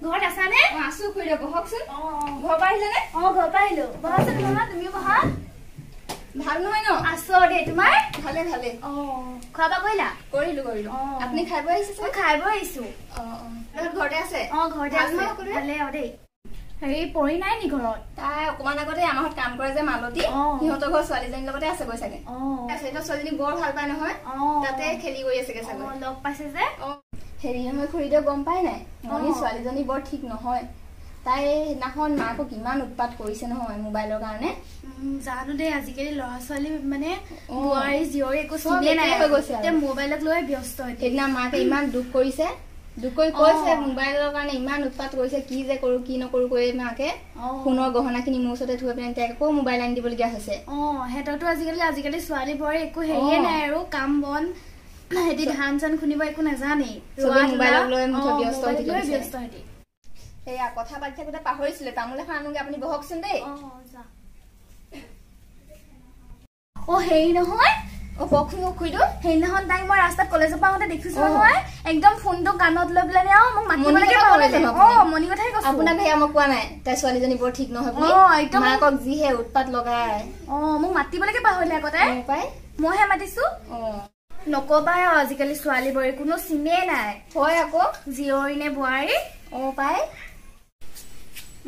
ঘৰত আছা নে? আছো খুইৰে বহকচোন। ঘৰ পৰা আহিলে নে? ঘৰ পৰা আহিলো। বহাচোন মামা, তুমিও বহা। ভাল নহয় ন? আছো দে, তোমাৰ? ভালে ভালে। খোৱা বোৱা কৰিলা? কৰিলো। আপুনি খাই বৈ আহিছে? মই খাই বৈ আহিছো। ঘৰতে আছে? ঘৰতে আছে। ভালে দেই। হেৰি পৰি নাই নি ঘৰত? তাই অকমান আগতে আমাৰ ঘৰত কাম কৰে যে মালতী, সিহঁতৰ ঘৰ ছোৱালীজনীৰ লগতে আছে গৈ চাগে। ছোৱালীজনী বৰ ভাল পায় নহয়, তাতে খেলি কৰি আছে চাগে। লগ পাইছে যে। হেৰি নহয় খুৰীদেউ, গম পাই নাই মণি ছোৱালীজনী বৰ ঠিক নহয়। তাই সেইদিনাখন মাকক ইমান উৎপাত কৰিছে নহয় মোবাইলৰ কাৰণে। জানো দেই, আজিকালি ল'ৰা ছোৱালী মানে বোৱাৰী জীয়ৰী একো চিনে নাই হৈ গৈছে। মোবাইলক লৈ ব্যস্ত। সেইদিনা মাকে ইমান দুখ কৰিছে, দুখ কৰি কৈছে মোবাইলৰ কাৰণে ইমান উৎপাত কৰিছে, কি যে কৰো কি নকৰো কৈ মাকে সোণৰ গহনা খিনি মোৰ ওচৰতে থৈ পিনে তাইক আকৌ মোবাইল আনি দিবলগীয়া হৈছে। সিহঁতৰতো আজিকালি ছোৱালী বোৱাৰী একো হেৰিয়ে নাই আৰু কাম বন, সিহঁতি ধান চান খুন্দিব একো নাজানেই, মোবাইলক লৈ ব্যস্ত সিহঁতি। সেয়া কথা পাতি থাকোতে পাহৰিছিলে, তামোল এখন আনোগে, আপুনি বহকচোন দেই। হেৰি নহয়, কওকচোন খুইদেউ। সেইদিনাখন তাইক মই ৰাস্তাত কলেজৰ পৰা আহোঁতে দেখিছো নহয়, একদম ফোনটো কাণত লৈ পেলাই মোক মাতিবলৈকে পাহৰিলে। মণি কথাই কৈছো। আপোনাক সেয়া মই কোৱা নাই তাই ছোৱালীজনী বৰ ঠিক নহয় বুলি? মাকক যিহে উৎপাত লগাই। মোক মাতিবলৈকে পাহৰিলে আকৌ তাই। মইহে মাতিছো। নকবা আজিকালি ছোৱালী বোৱাৰী কোনো চিনে নাই। হয় আকৌ, জীয়ৰী নে বোৱাৰী। পাই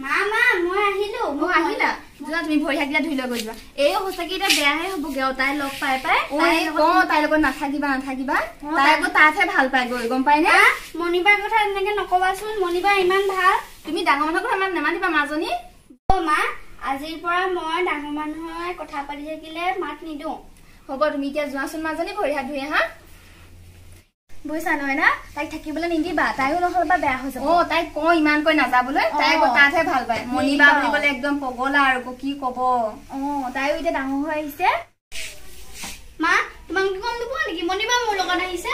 মা মই আহিলো। আহিলা? যোৱা তুমি ভৰি হাত ধুই লৈ গৈ যোৱা। এই সঁচাকে এতিয়া বেয়াহে হবগে তাই লগ পাই পাই। তাইৰ লগত নাথাকিবা তাই আকৌ তাতহে ভাল পাই গৈ, গম পাই নে? মণিবাৰ কথা এনেকে নকবাচোন, মণিবাৰ ইমান ভাল। তুমি ডাঙৰ মানুহৰ কথা ইমান নেমাতিবা মাজনী। মা, আজিৰ পৰা মই ডাঙৰ মানুহে কথা পাতি থাকিলে মাত নিদিওঁ। হ'ব, তুমি এতিয়া যোৱাচোন মাজনী, ভৰি হাত ধুই আহা। বুজিছা নহয় না, তাইক থাকিবলৈ নিদিবা, তাইও নহ'লে বেয়া হৈ যাব। তাইক কওঁ ইমানকৈ নাযাবলৈ, তাই আকৌ তাতহে ভাল পায়। মণিবা বুলি ক'লে একদম পগলা আৰু কি কব। তাইও এতিয়া ডাঙৰ হৈ আহিছে। মা, তোমালোকে গম নোপোৱা নেকি মণিবা মোৰ লগত আহিছে?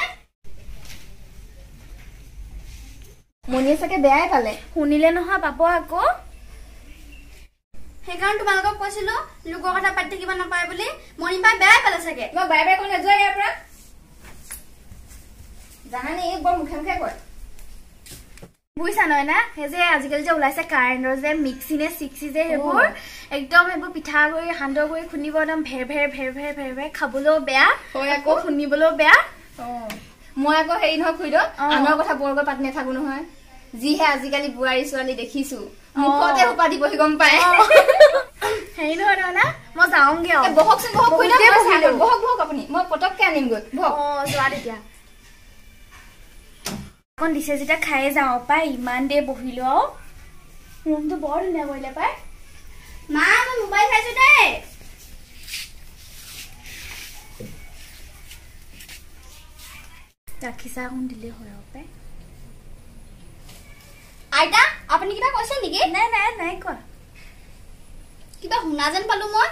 মণিয়ে চাগে বেয়াই পালে। শুনিলে নহয় পাব আকৌ। সেইকাৰণে তোমালোকক কৈছিলো লোকৰ কথা পাতি থাকিব নাপায় বুলি। মণিবাই বেয়াই পালে চাগে। মই বাই কৈ নাযোৱা ইয়াৰ পৰা। জানানে এই বৰ মুখে মুখে কয়। বুজিছা নহয় না, সেই যে আজিকালি যে ওলাইছে কাৰেণ্টৰ যে মিক্সি নে চিক্সি যে সেইবোৰ একদম সেইবোৰ পিঠাগুৰি সান্দহগুৰি খুন্দিব একদম ভেৰ ভেৰ খাবলৈও বেয়া, আকৌ শুনিবলৈও বেয়া। মই আকৌ হেৰি নহয় খুইদেউ, আনৰ কথা বৰকৈ পাতি নাথাকো নহয়। যিহে আজিকালি বোৱাৰী ছোৱালী দেখিছো, মুখতে সোপা দিবহি, গম পায়। হেৰি নহয় না, মই যাওঁগে। বহকচোন বহক আপুনি, মই পটককে আনিমগৈ। যোৱা তেতিয়া অকণ দিছে যেতিয়া খায়ে যাওঁ পাই। ইমান দেৰি বহিলো আৰু ৰুমটো বৰ ধুনীয়া কৰিলে পাই। মা, মই মোবাইল চাইছো দেই। গাখীৰ চাহ অকণ দিলে হয় পাই। আইতা, আপুনি কিবা কৈছে নেকি? নাই কোৱা। কিবা শুনা যেন পালো মই।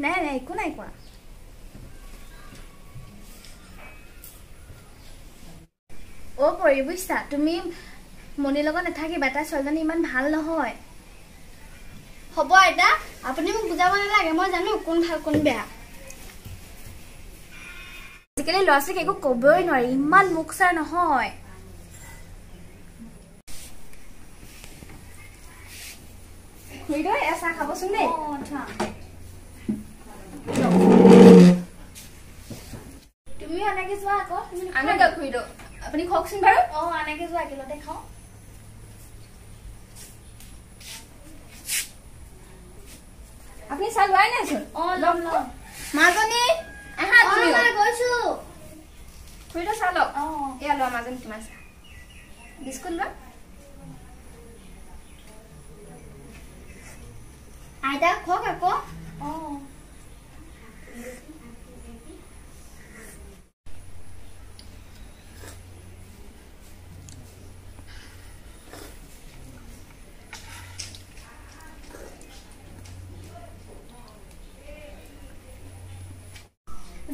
নাই একো নাই কোৱা। পৰি বুজিছা, তুমি মণিৰ লগত নাথাকিবা, তাই ছোৱালীজনী ইমান ভাল নহয়। হ'ব আইতা, আপুনি মোক বুজাব নালাগে, মই জানো কোন ভাল কোন বেয়া। আজিকালি ল'ৰা ছোৱালীক একো কবই নোৱাৰি, ইমান মুখ চাৰ নহয়। চাহ খাবচোন দেই। তুমিও এনেকে যোৱা আকৌ। আপুনি খাওকচোন বাৰু। এনেকে যোৱা, একেলগতে খাওঁ। আপুনি চাহ লোৱাই নাইচোন। লম মাজনী আহা। গৈছো খুৰীদেউ চাহ লওক। এয়া লোৱা মাজনী, তোমাৰ চাহ। বিস্কুট লোৱা। আইতা খওক আকৌ।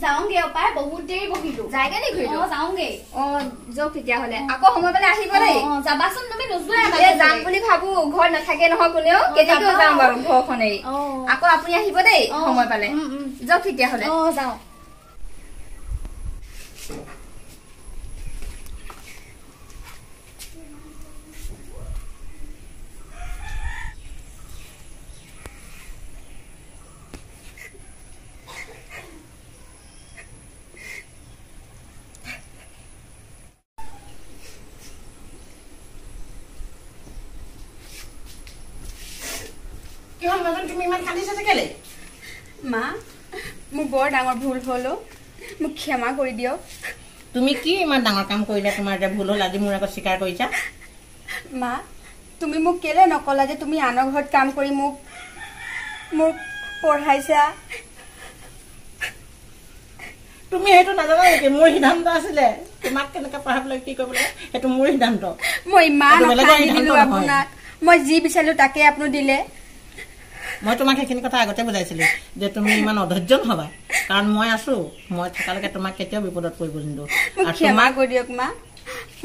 যাওঁগে পাই, বহুত দেৰি বহিলো। যায়গে নি খুৰীদেউ? যাওঁগে। যাওক তেতিয়াহ'লে, আকৌ সময় পালে আহিব দেই। যাবাচোন, তুমি নোযোৱা। যাম বুলি ভাবো, ঘৰত নাথাকে নহয় কোনেও, কেনেকৈ যাম বাৰু ঘৰখন এৰি। আকৌ আপুনি আহিব দেই সময় পালে। যাওক তেতিয়াহ'লে। যাওঁ। হ'ল মাজনী তুমি ইমান কান্দিছা যে কেলে মা মোৰ বৰ ডাঙৰ ভুল হলো মোক ক্ষমা কৰি দিয়ক তুমি কি ইমান ডাঙৰ কাম কৰিলা তোমাৰ যে ভুল হ'ল আজি মোৰ আগত স্বীকাৰ কৰিছা মা তুমি মোক কেলে নকলা যে তুমি আনৰ ঘৰত কাম কৰি মোক পঢ়াইছা তুমি সেইটো নাজানা নেকি মোৰ সিদ্ধান্ত আছিলে তোমাক কেনেকৈ পঢ়াবলৈ কি কৰিবলৈ সেইটো মোৰ সিদ্ধান্ত মই ইমান দিলো আপোনাক মই যি বিচাৰিলো তাকে আপুনি দিলে মই তোমাক সেইখিনি কথা আগতে বুজাইছিলো যে তুমি ইমান অধৈৰ্য নহবা কাৰণ মই আছো মই থকালৈকে তোমাক কেতিয়াও বিপদত পৰিব নিদো আৰু ক্ষমা কৰি দিয়ক মা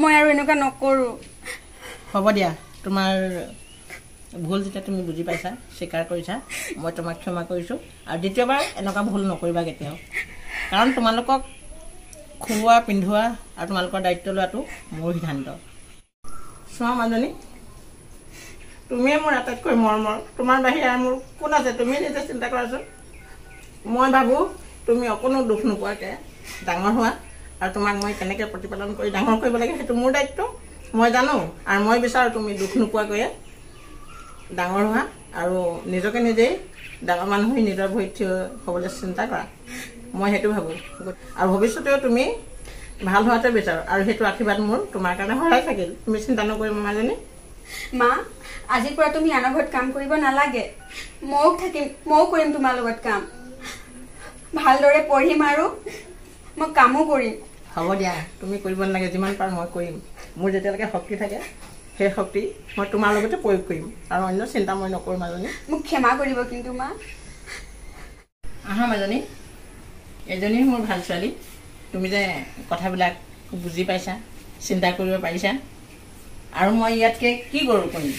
মই আৰু এনেকুৱা নকৰো হ'ব দিয়া তোমাৰ ভুল যেতিয়া তুমি বুজি পাইছা স্বীকাৰ কৰিছা মই তোমাক ক্ষমা কৰিছো আৰু দ্বিতীয়বাৰ এনেকুৱা ভুল নকৰিবা কেতিয়াও কাৰণ তোমালোকক খুওৱা পিন্ধোৱা আৰু তোমালোকৰ দায়িত্ব লোৱাটো মোৰ সিদ্ধান্ত চোৱা মাজনী তুমিয়ে মোৰ আটাইতকৈ মৰমৰ তোমাৰ বাহিৰে আৰু মোৰ কোন আছে তুমি নিজে চিন্তা কৰাচোন মই ভাবোঁ তুমি অকণো দুখ নোপোৱাকৈ ডাঙৰ হোৱা আৰু তোমাক মই কেনেকৈ প্ৰতিপালন কৰি ডাঙৰ কৰিব লাগে সেইটো মোৰ দায়িত্ব মই জানো আৰু মই বিচাৰোঁ তুমি দুখ নোপোৱাকৈয়ে ডাঙৰ হোৱা আৰু নিজকে নিজেই ডাঙৰ মানুহ হৈ নিজৰ ভৰিত থিয় হ'বলৈ চিন্তা কৰা মই সেইটো ভাবোঁ আৰু ভৱিষ্যতেও তুমি ভাল হোৱাটোৱে বিচাৰোঁ আৰু সেইটো আশীৰ্বাদ মোৰ তোমাৰ কাৰণে সহায় থাকিল তুমি চিন্তা নকৰিবা মাজনী মা আজিৰ পৰা তুমি আনৰ ঘৰত কাম কৰিব নালাগে ময়ো কৰিম তোমাৰ লগত কাম ভালদৰে পঢ়িম আৰু মই কামো কৰিম হ'ব দিয়া তুমি কৰিব নালাগে যিমান পাৰো মই কৰিম মোৰ যেতিয়ালৈকে শক্তি থাকে সেই শক্তি মই তোমাৰ লগতে প্ৰয়োগ কৰিম আৰু অন্য চিন্তা মই নকৰোঁ মাজনী মোক ক্ষমা কৰিব কিন্তু মা আহা মাজনী এজনী মোৰ ভাল ছোৱালী তুমি যে কথাবিলাক বুজি পাইছা চিন্তা কৰিব পাৰিছা আৰু মই ইয়াতকৈ কি কৰোঁ কৰিম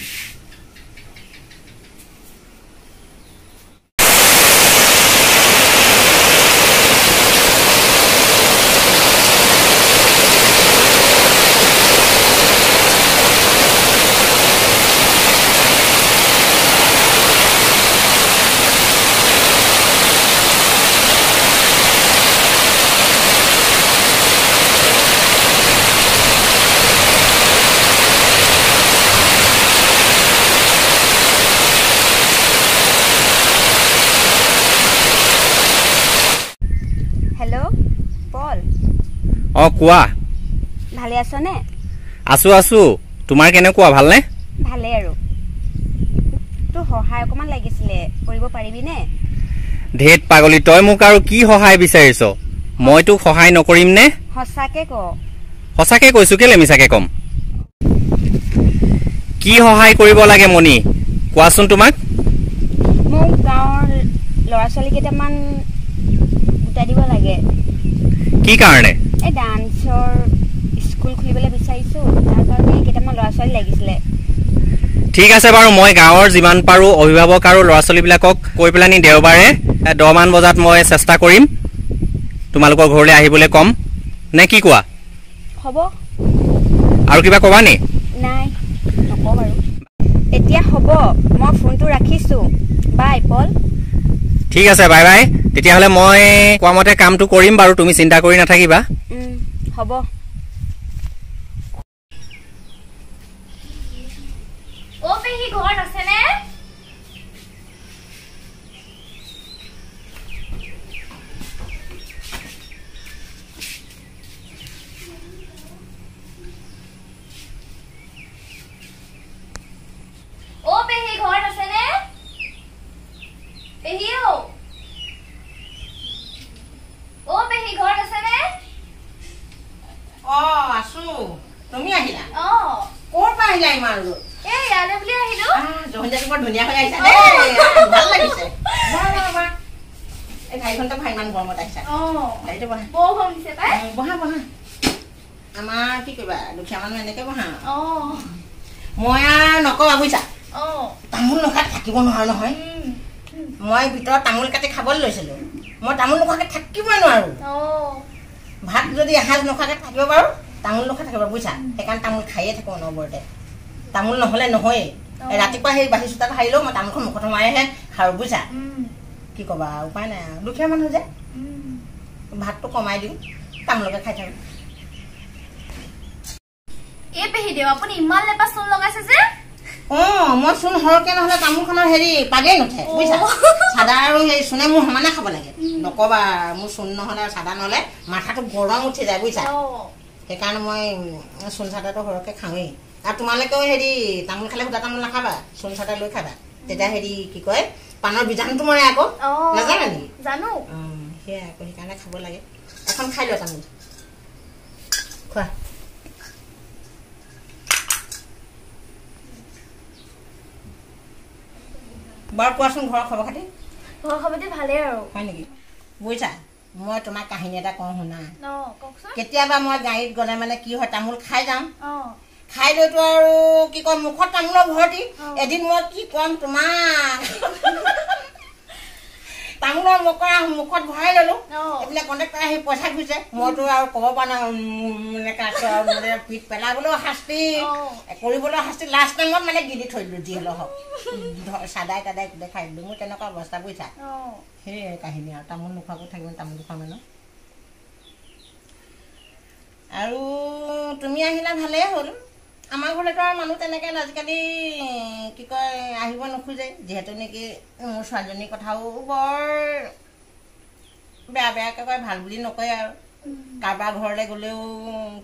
কোৱা ভালে আছনে আছো তোমাৰ কেনেকুৱা ভালনে ভালে আৰু তো সহায় অকমান লাগিছিলে কৰিব পাৰিবি নে ধেত পাগলি তই মোক আৰু কি সহায় বিচাৰিছ মই তোক সহায় নকৰিম নে সঁচাকে কৈছো কেলে মিছাকে কম কি সহায় কৰিব লাগে মনি কোৱাচোন তোমাক মোক গাঁৱৰ ল'ৰা ছোৱালী কেইটামান গোটাই দিব লাগে কি কাৰণে এই ডান্সৰ স্কুল খুলিবলৈ বিচাৰিছো তাৰ কাৰণে কেইটামান ল'ৰা ছোৱালী লাগিছিলে ঠিক আছে বাৰু মই গাঁৱৰ যিমান পাৰো অভিভাৱক আৰু ল'ৰা ছোৱালীবিলাকক কৈ পেলানি দেওবাৰে 10 মান বজাত মই চেষ্টা কৰিম তোমালোকৰ ঘৰলৈ আহিবলৈ কম নে কি কোৱা হ'ব আৰু কিবা ক'বা নি নাই নকওঁ বাৰু এতিয়া হ'ব মই ফোনটো ৰাখিছো বাই পল ঠিক আছে বাই বাই তেতিয়াহ'লে মই কোৱা মতে কামটো কৰিম বাৰু তুমি চিন্তা কৰি নাথাকিবা হ'ব ও পেহী ঘৰত আছে নে ও পেহী ঘৰত আছে নে পেহী ও পেহী ঘৰত আছে নে আছো তুমি আহিলা ক'ৰ পৰা আহিলা ইমান ৰ'দ এই ইয়ালে বুলি আহিলো জহনীয়াটো বৰ ধুনীয়া হৈ আহিছা ভাল লাগিছে এই গাড়ীখনটো ভাই ইমান গৰমত আহিছা গাড়ীটো বহা বৰ গৰম দিছে পাই বহা আমাৰ কি কৰিবা দুখীয়া মানুহ এনেকে বহা মই আৰু নকবা বুজিছা তামোল নোখাত থাকিব নোৱাৰো নহয় মই ভিতৰত তামোল কাটি খাবলৈ লৈছিলো মই তামোল নোখোৱাকৈ থাকিবই নোৱাৰো ভাত যদি এসাঁজ নোখোৱাকৈ থাকিব পাৰো তামোল নোখোৱা থাকিব বুজিছা সেইকাৰণে তামোল খায়ে থাকো অনবৰতে তামোল নহ'লে নহয়েই ৰাতিপুৱা সেই বাঢ়ি চোতাত হাৰিলেও মই তামোলখন মুখত সোমাইহে খাওঁ বুজিছা কি ক'বা উপায় নাই আৰু দুখীয়া মানুহ যে ভাতটো কমাই দিওঁ তামোলকে খাই থাকো এই পেহী দেউ আপুনি ইমান লেপা চূণ লগাইছে যে মই চোন সৰহকে নহ'লে তামোলখনৰ হেৰি পাগেই নুঠে বুজিছা চাদা আৰু সেই চোনে মোৰ সমানে খাব লাগে নকবা মোৰ চোন নহ'লে চাদা নহ'লে মাথাটো গৰম উঠি যায় বুজিছা সেইকাৰণে মই চোন চাদাটো সৰহকে খাওঁৱেই আৰু তোমালোকেও হেৰি তামোল খালে সুদা তামোল নাখাবা চোন চাদা লৈ খাবা তেতিয়া হেৰি কি কয় পানৰ বীজাণুটো মৰে আকৌ নাজানা নেকি জানো সেয়াই আকৌ সেইকাৰণে খাব লাগে এখন খাই লোৱা তামোল খোৱা বাৰু কোৱাচোন ঘৰৰ খবৰ খাতি ভালেই আৰু হয় নেকি বুজিছা মই তোমাক কাহিনী এটা কওঁ শুনা কওকচোন কেতিয়াবা মই গাড়ীত গ'লে মানে কি হয় তামোল খাই যাওঁ খাই লৈতো আৰু কি কয় মুখত তামোলৰ ভৰ্তি এদিন মই কি ক'ম তোমাক তামোলৰ মুখত ভৰাই ললো এইবিলাক কণ্টেক্টৰ আহি পইচা খুজিছে মইতো আৰু ক'ব পৰা নাই এনেকৈ আছো আৰু মানে পিঠ পেলাবলৈও শাস্তি কৰিবলৈ শাস্তি লাষ্ট টাইমত মানে গিলি থৈ দিলো যি হ'লেও হওক চাদাই তাদাই গোটেই খাই দিলো মোৰ তেনেকুৱা অৱস্থা বুজিছা সেয়ে কাহিনী আৰু তামোল নোখোৱাকৈ থাকিব তামোল খোৱা মানুহ আৰু তুমি আহিলা ভালেই হ'ল আমাৰ ঘৰতো আৰু মানুহ তেনেকৈ আজিকালি কি কয় আহিব নোখোজে যিহেতু নেকি মোৰ ছোৱালীজনীৰ কথাও বৰ বেয়া বেয়াকৈ কয় ভাল বুলি নকয় আৰু কাৰোবাৰ ঘৰলৈ গ'লেও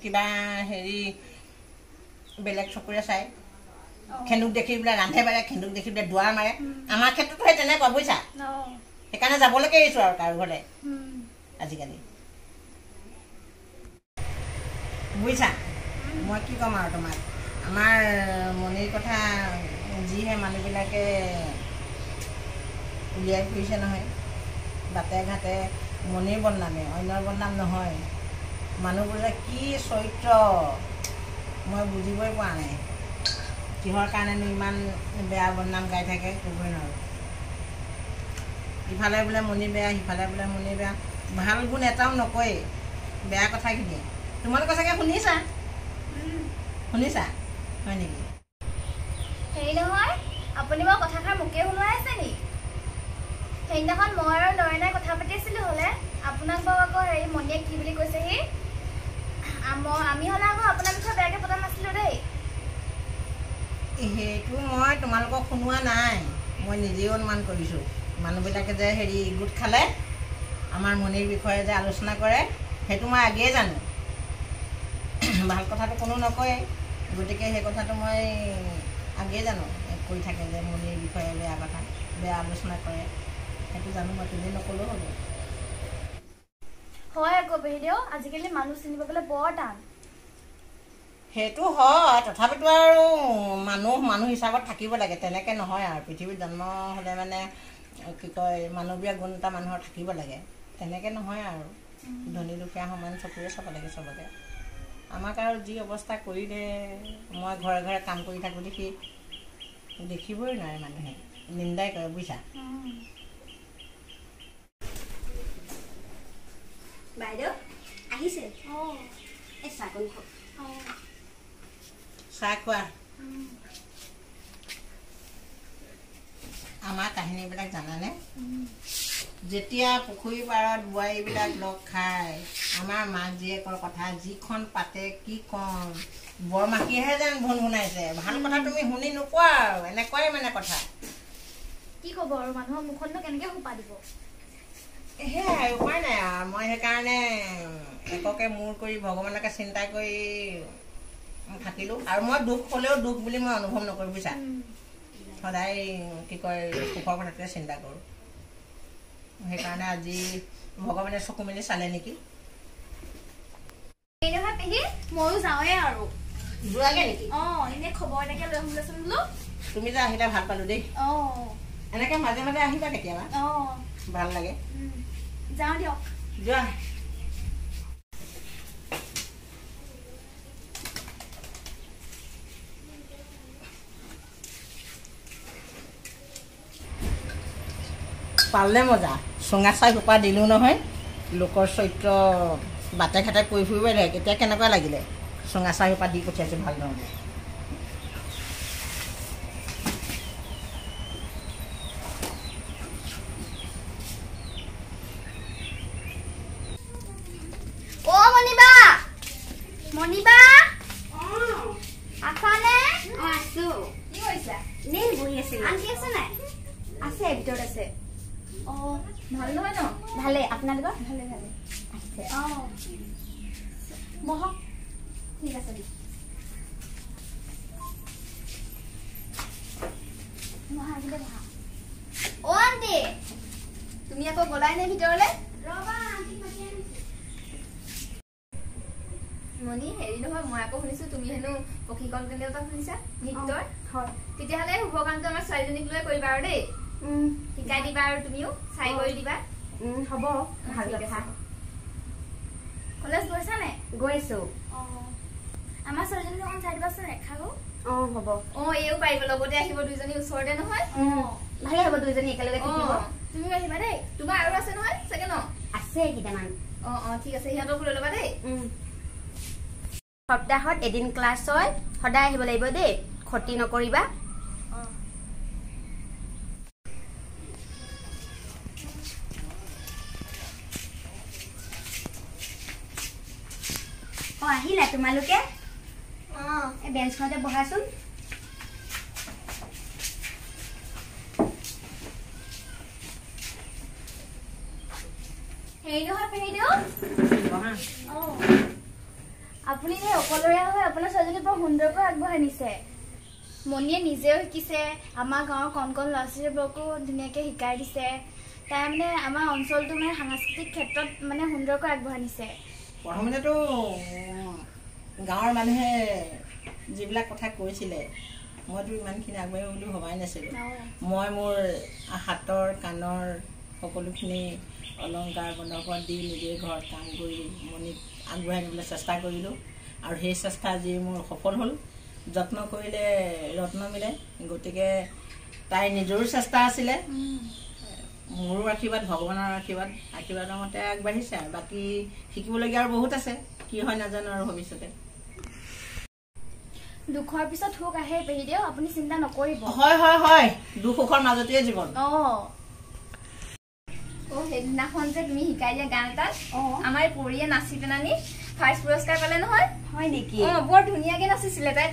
কিবা হেৰি বেলেগ চকুৰে চায় খেন্দুক দেখি পেলাই ৰান্ধে বাঢ়ে খেন্দুক দেখি পেলাই দুৱাৰ মাৰে আমাৰ ক্ষেত্ৰতো সেই তেনেকুৱা বুজিছা সেইকাৰণে যাবলৈকে এৰিছোঁ আৰু কাৰো ঘৰলৈ আজিকালি বুজিছা মই কি ক'ম আৰু তোমাক আমাৰ মনিৰ কথা যিহে মানুহবিলাকে উলিয়াই ফুৰিছে নহয় বাটে ঘাটে মনিৰ বদনামে অন্যৰ বদনাম নহয় মানুহবোৰে কি চৰিত্ৰ মই বুজিবই পৰা নাই কিহৰ কাৰণেনো ইমান বেয়া বদনাম গাই থাকে ক'বই নোৱাৰোঁ ইফালে বোলে মনি বেয়া সিফালে বোলে মনি বেয়া ভাল গুণ এটাও নকয়েই বেয়া কথাখিনি তোমালোকে চাগে শুনিছা হয় নেকি হেৰি নহয় আপুনি বাৰু কথাষাৰ মোকে শুনোৱাই আছে নি সেইদিনাখন মই আৰু নয়নাই কথা পাতি আছিলোঁ হ'লে আপোনাক বাৰু আকৌ হেৰি মনিয়ে কি বুলি কৈছেহি আমি হ'লে আকৌ আপোনাৰ বিষয়ে বেয়াকৈ পতা নাছিলোঁ দেই সেইটো মই তোমালোকক শুনোৱা নাই মই নিজেই অনুমান কৰিছোঁ মানুহবিলাকে যে হেৰি গোট খালে আমাৰ মনিৰ বিষয়ে যে আলোচনা কৰে সেইটো মই আগেয়ে জানো ভাল কথাটো কোনো নকয়ে গতিকে সেই কথাটো মই আগেয়ে জানো কৈ থাকে যে মনিৰ বিষয়ে বেয়া কথা বেয়া আলোচনা কৰে সেইটো জানো মই তুমি নকলেও হ'ব হয় আকৌ বাইদেউ আজিকালি মানুহ চিনিব গ'লে বৰ টান সেইটো হয় তথাপিতো আৰু মানুহ হিচাপত থাকিব লাগে তেনেকৈ নহয় আৰু পৃথিৱীত জন্ম হ'লে মানে কি কয় মানৱীয় গুণ এটা মানুহৰ থাকিব লাগে তেনেকৈ নহয় আৰু ধনী দুখীয়া সমান চকুৰে চাব লাগে চবকে আমাক আৰু যি অৱস্থা কৰিলে মই ঘৰে ঘৰে কাম কৰি থাকোঁ দেখি দেখিবই নোৱাৰে মানুহে নিন্দাই কৰে বুজিছা বাইদেউ আহিছে এই চাহকণ খাওক চাহ খোৱা আমাৰ কাহিনীবিলাক জানানে যেতিয়া পুখুৰী পাৰত বোৱাৰীবিলাক লগ খায় আমাৰ মাক জীয়েকৰ কথা যিখন পাতে কি ক'ম বৰমাকীয়েহে যেন ভুনভুনাইছে ভাল কথা তুমি শুনি নোপোৱা আৰু এনেকুৱাই মানে কথা কি ক'ব আৰু মানুহৰ মুখতনো কেনেকৈ সোপা দিব সেয়াই উপায় নাই আৰু মই সেইকাৰণে এককে মূৰ কৰি ভগৱানকে চিন্তা কৰি থাকিলোঁ আৰু মই দুখ হ'লেও দুখ বুলি মই অনুভৱ নকৰোঁ বুজিছা সদায় কি কয় সুখৰ কথাটোৱে চিন্তা কৰোঁ সেইকাৰণে আজি ভগৱানে চকু মেলি চালে নেকি নহয় পেহী ময়ো যাওঁৱে আৰু যোৱাগে নেকি এনেই খবৰ এটাকে লৈ আহিলোচোন বোলো তুমি যে আহিলে ভাল পালোঁ দেই এনেকৈ মাজে মাজে আহিবা কেতিয়াবা ভাল লাগে যাওঁ দিয়ক যোৱা পালে মজা চুঙা চাই সোপা দিলোঁ নহয় লোকৰ চৰিত্ৰ বাটে ঘাটে কৰি ফুৰিবই লাগে কেতিয়া কেনেকুৱা লাগিলে চুঙা চাই সোপা দি পঠিয়াইছোঁ ভাল নহ'লে মণিবা আছানে আছো কি কৰিছা নে বহি আছিল আন্টি আছে নাই আছে ভিতৰত আছে অ ভাল নহয় ন ভালে আপোনালোকৰ ভালে ভালে আছে অ মহক ঠিক আছে দি মহা আহিলে মহা অ আন্টি তুমি আকৌ গলাই নে ভিতৰলে ৰবা আন্টি মাতি আনিছে মনি হেৰি নহয় মই আকৌ শুনিছো তুমি হেনো প্ৰশিক্ষণ কেন্দ্ৰ এটা শুনিছা নৃত্যৰ হয় তেতিয়াহ'লে শুভকামটো আমাৰ ছোৱালীজনীক লৈ কৰিবা আৰু দেই শিকাই দিবা আৰু তুমিও চাই কৰি দিবা হ'ব ভাল কথা কলেজ গৈছা নে গৈছো আমাৰ ছোৱালীজনীক অকণ চাই দিবাচোন ৰেখাও হ'ব এইও পাৰিব লগতে আহিব দুইজনী ওচৰতে নহয় ভালে হ'ব দুইজনী একেলগে থাকিব তুমিও আহিবা দেই তোমাৰ আৰু আছে নহয় চাগে ন আছে কেইটামান ঠিক আছে সিহঁতক লৈ ল'বা দেই সপ্তাহত এদিন ক্লাছ হয় সদায় আহিব লাগিব দেই ক্ষতি নকৰিবা আহিলা তোমালোকে এই বেঞ্চখনতে বহাচোন হেৰি নহয় পেহিদেউ আপুনি যে অকলৰীয়া হৈ আপোনাৰ ছোৱালীজনী বৰ সুন্দৰকৈ আগবঢ়াই নিছে মনিয়ে নিজেও শিকিছে আমাৰ গাঁৱৰ কণ কণ ল'ৰা ছোৱালীবোৰকো ধুনীয়াকৈ শিকাই দিছে তাই মানে আমাৰ অঞ্চলটো মানে সাংস্কৃতিক ক্ষেত্ৰত মানে সুন্দৰকৈ আগবঢ়াই নিছে প্ৰথমতেতো গাঁৱৰ মানুহে যিবিলাক কথা কৈছিলে মইতো ইমানখিনি আগবাঢ়িব বুলি ভবাই নাছিলোঁ মই মোৰ হাতৰ কাণৰ সকলোখিনি অলংকাৰ বন্ধকত দি নিজে ঘৰত কাম কৰি মনিক আগবঢ়াই নিবলৈ চেষ্টা কৰিলোঁ আৰু সেই চেষ্টা যি মোৰ সফল হ'ল যত্ন কৰিলে ৰত্ন মিলে গতিকে তাইৰ নিজৰো চেষ্টা আছিলে মোৰো আশীৰ্বাদ ভগৱানৰ আশীৰ্বাদৰ মতে আগবাঢ়িছে আৰু বাকী শিকিবলগীয়া আৰু বহুত আছে কি হয় নাজানো আৰু ভৱিষ্যতে দুখৰ পিছত সুখ আহে পেহিদেউ আপুনি চিন্তা নকৰিব হয় হয় হয় দুখ সুখৰ মাজতেই জীৱন সেইদিনাখন যে তুমি শিকাই দিয়া গান এটাত আমাৰ পৰিয়ে নাচি পেলানি ফাৰ্ষ্ট পুৰস্কাৰ পালে নহয় হয় নেকি বৰ ধুনীয়াকে নাচিছিলে তাই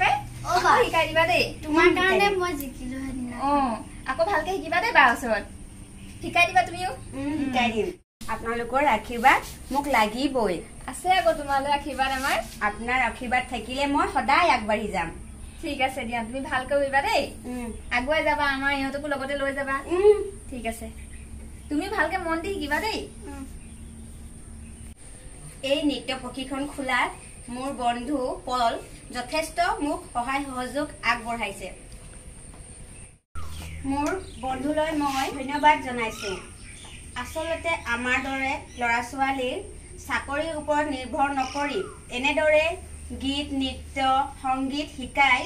শিকাই দিবা দেই তোমাৰ কাৰণে মই জিকিলো সেইদিনা আকৌ ভালকে শিকিবা দেই বাৰ ওচৰত শিকাই দিবা তুমিও শিকাই দিম আপোনালোকৰ আশীৰ্বাদ মোক লাগিবই আছে আকৌ তোমালৈ আশীৰ্বাদ আমাৰ আপোনাৰ আশীৰ্বাদ থাকিলে মই সদায় আগবাঢ়ি যাম ঠিক আছে দিয়া তুমি ভালকৈ কৰিবা দেই আগুৱাই যাবা আমাৰ ইহঁতকো লগতে লৈ যাবা ঠিক আছে তুমি ভালকে মন দি শিকিবা দেই এই নৃত্য প্ৰশিক্ষণ খোলাত মোৰ বন্ধু পল যথেষ্ট মোক সহায় সহযোগ আগবঢ়াইছে মোৰ বন্ধুলৈ মই ধন্যবাদ জনাইছো আচলতে আমাৰ দৰে ল'ৰা ছোৱালীৰ চাকৰিৰ ওপৰত নিৰ্ভৰ নকৰি এনেদৰে গীত নৃত্য সংগীত শিকাই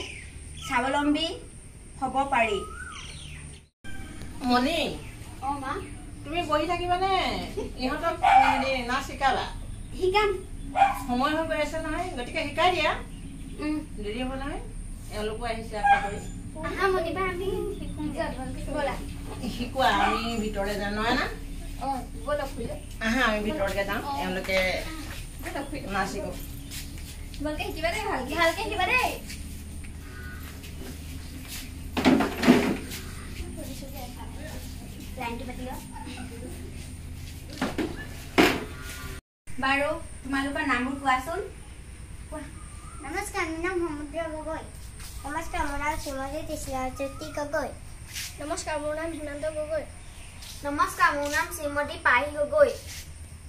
স্বাৱলম্বী হ'ব পাৰি মনি মা তুমি বহি থাকিবানে ইহঁতক নাচ শিকাবা শিকাম সময় হৈ গৈ আছে নহয় গতিকে শিকাই দিয়া দেৰি হ'ব নহয় এওঁলোকো আহিছে আশা কৰি শিকোৱা আমি ভিতৰলৈ যাওঁ নহয় না আহা আমি ভিতৰলৈকে যাওঁ এওঁলোকে নাচ শিকক তোমালোকে শিকিবা দেই ভালকে শিকিবা দেই বাৰু তোমালোকৰ নামবোৰ কোৱাচোন নমস্কাৰ মোৰ নাম সমুদ্ৰ গগৈ নমস্কাৰ মোৰ নাম শ্ৰীমতী তৃষ্ণাজ্যোতি গগৈ নমস্কাৰ মোৰ নাম হিমন্ত গগৈ নমস্কাৰ মোৰ নাম শ্ৰীমতী পাহি গগৈ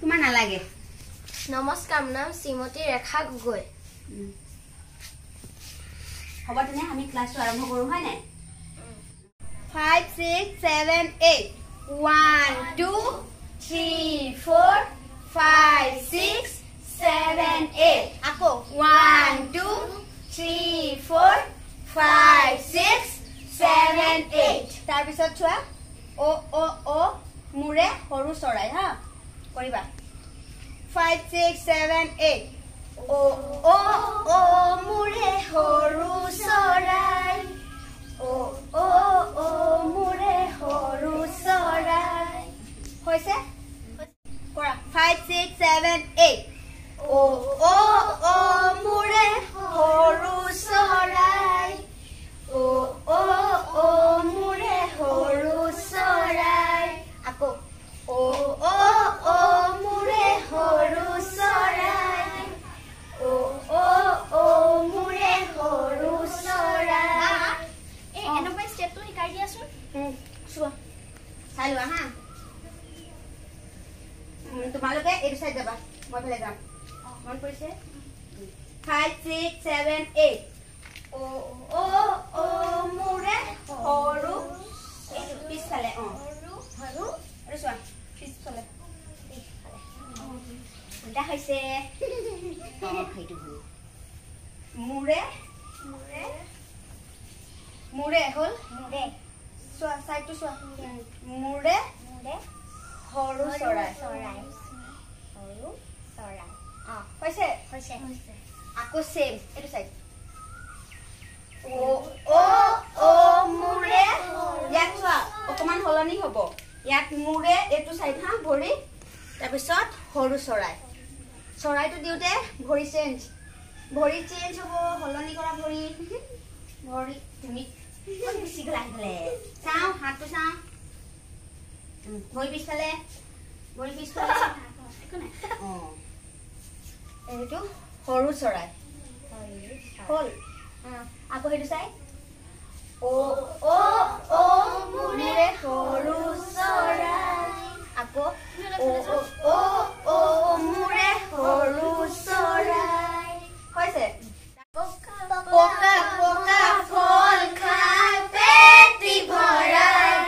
তোমাৰ নালাগে নমস্কাৰ মোৰ নাম শ্ৰীমতী ৰেখা গগৈ হ'ব তেনে আমি ক্লাছটো আৰম্ভ কৰোঁ হয় নাই 5 6 7 8 1 2 3 4 5 6 7 8 আকৌ 1 2 3 4 5 6 7 8 তাৰপিছত চোৱা ও ও ও মুৰে সৰু চৰাই হা কৰিবা 5 6 7 8 ও ও ও মুৰে সৰু চৰাই ও ও ও মুৰে সৰু চৰাই হৈছে কৰা 5 6 7 8 ও ও ও মুৰে সৰু চৰাই ও চোৱা চাই লোৱা হা তোমালোকে এইটো চাইড যাবা মই ফালে যাম মন পৰিছে 5 6 7 8 ও ও ও মোৰে সৰু এইটো পিছফালে সৰু আৰু চোৱা পিছফালে উল্টা হৈছে সেইটো মোৰে মোৰে মোৰে হ'ল মোৰে চোৱা চাইডটো চোৱা মোৰে মোৰে সৰু চৰাই চৰাই সৰু চৰাই হৈছে হৈছে আকৌ সেম এইটো চাইড ও ও ও মোৰে ইয়াত চোৱা অকমান হলনি হ'ব ইয়াত মোৰে এইটো চাইড হা ভৰি তাৰপিছত সৰু চৰাই চৰাইটো দিওঁতে ভৰি চেঞ্জ হ'ব হলনি কৰা ভৰি ভৰি তুমি গুচি গ'লা চাওঁ হাতটো চাওঁ ভৰি পিছফালে এইটো সৰু চৰাই হ'ল আকৌ সেইটো চাই ও ও ও মোৰে সৰু চৰাই আকৌ ও ও ও মোৰে সৰু চৰাই হৈছে পকা পকা ফল খাই পেটি ভৰাই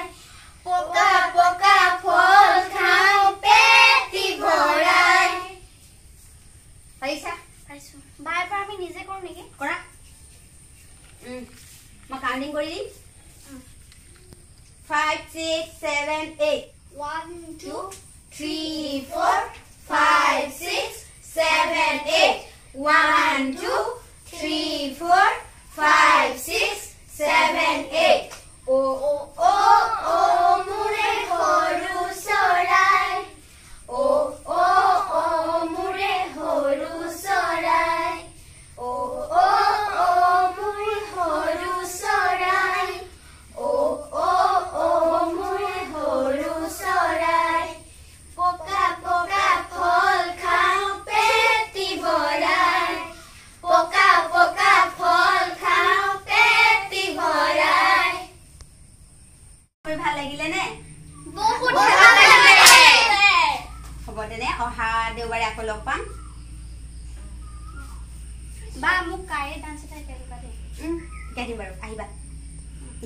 পকা পকা ফল খাই পেটি ভৰাই পাৰিছা বাই পৰা আমি নিজে কৰো নেকি কৰা মই কাউন্টিং কৰি দিম 5 6 7 8 1 2 3 4 5 6 7 8 1 2 3 4 5 6 7 8 ও ও ও ও মোৰে সৰু চৰাই ও ও ও মোৰে সৰু চৰাই ও ও ও মোৰে সৰু চৰাই ও ও ও মোৰে সৰু চৰাই পকা পকা ফল খাওঁ পেটি ভৰাই পকা পকা ফল খাওঁ পেটি ভৰাই ভাল লাগিলে নে বহুত ভাল লাগিলে হ'ব তেনে অহা দেওবাৰে আকৌ লগ পাম বা মোক কাৰে ডান্স এটা শিকাই দে শিকাই দিম বাৰু আহিবা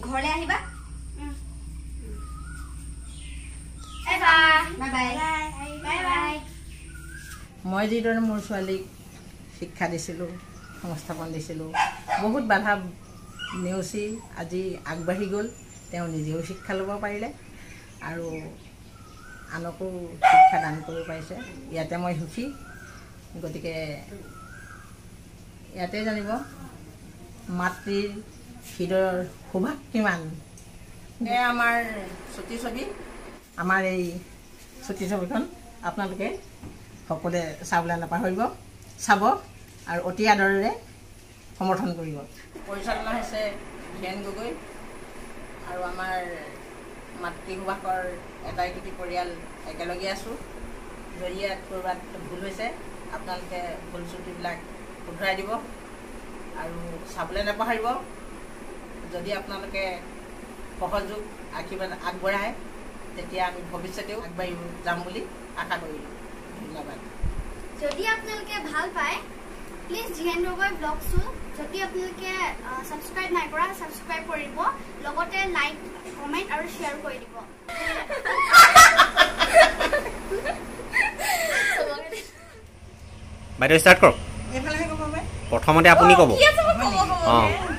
ঘৰলৈ আহিবা বাই বাই বাই বাই মই যিদৰে মোৰ ছোৱালীক শিক্ষা দিছিলোঁ সংস্থাপন দিছিলোঁ বহুত বাধা নেওচি আজি আগবাঢ়ি গ'ল তেওঁ নিজেও শিক্ষা ল'ব পাৰিলে আৰু আনকো শিক্ষা দান কৰিব পাৰিছে ইয়াতে মই সুখী গতিকে ইয়াতে জানিব মাতৃৰ হৃদয়ৰ সৌভাগ্য কিমান এয়া আমাৰ চুটি ছবি আমাৰ এই চুটি ছবিখন আপোনালোকে সকলোৱে চাবলৈ নাপাহৰিব চাব আৰু অতি আদৰেৰে সমৰ্থন কৰিব পৰিচালনা হৈছে ধীৰেন গগৈ আৰু আমাৰ মাতৃসুভাষৰ এটাইকোটি পৰিয়াল একেলগে আছোঁ যদি ইয়াত ক'ৰবাত ভুল হৈছে আপোনালোকে ভুল ত্ৰুটিবিলাক শুধৰাই দিব আৰু চাবলৈ নাপাহৰিব যদি আপোনালোকে সহযোগ আশীৰ্বাদ আগবঢ়ায় তেতিয়া আমি ভৱিষ্যতেও আগবাঢ়ি যাম বুলি আশা কৰিলোঁ ধন্যবাদ যদি আপোনালোকে ভাল পায় প্লিজ ধীৰেন গগৈ ব্লগছটো যদি আপোনালোকে সাবস্ক্ৰাইব নাই কৰা সাবস্ক্ৰাইব কৰিব লগতে লাইক কমেন্ট আৰু শ্বেয়াৰ কৰি দিব বাইদেউ ষ্টাৰ্ট কৰক এইফালেহে ক'ব প্ৰথমতে আপুনি ক'ব কি আছে মোক ক'ব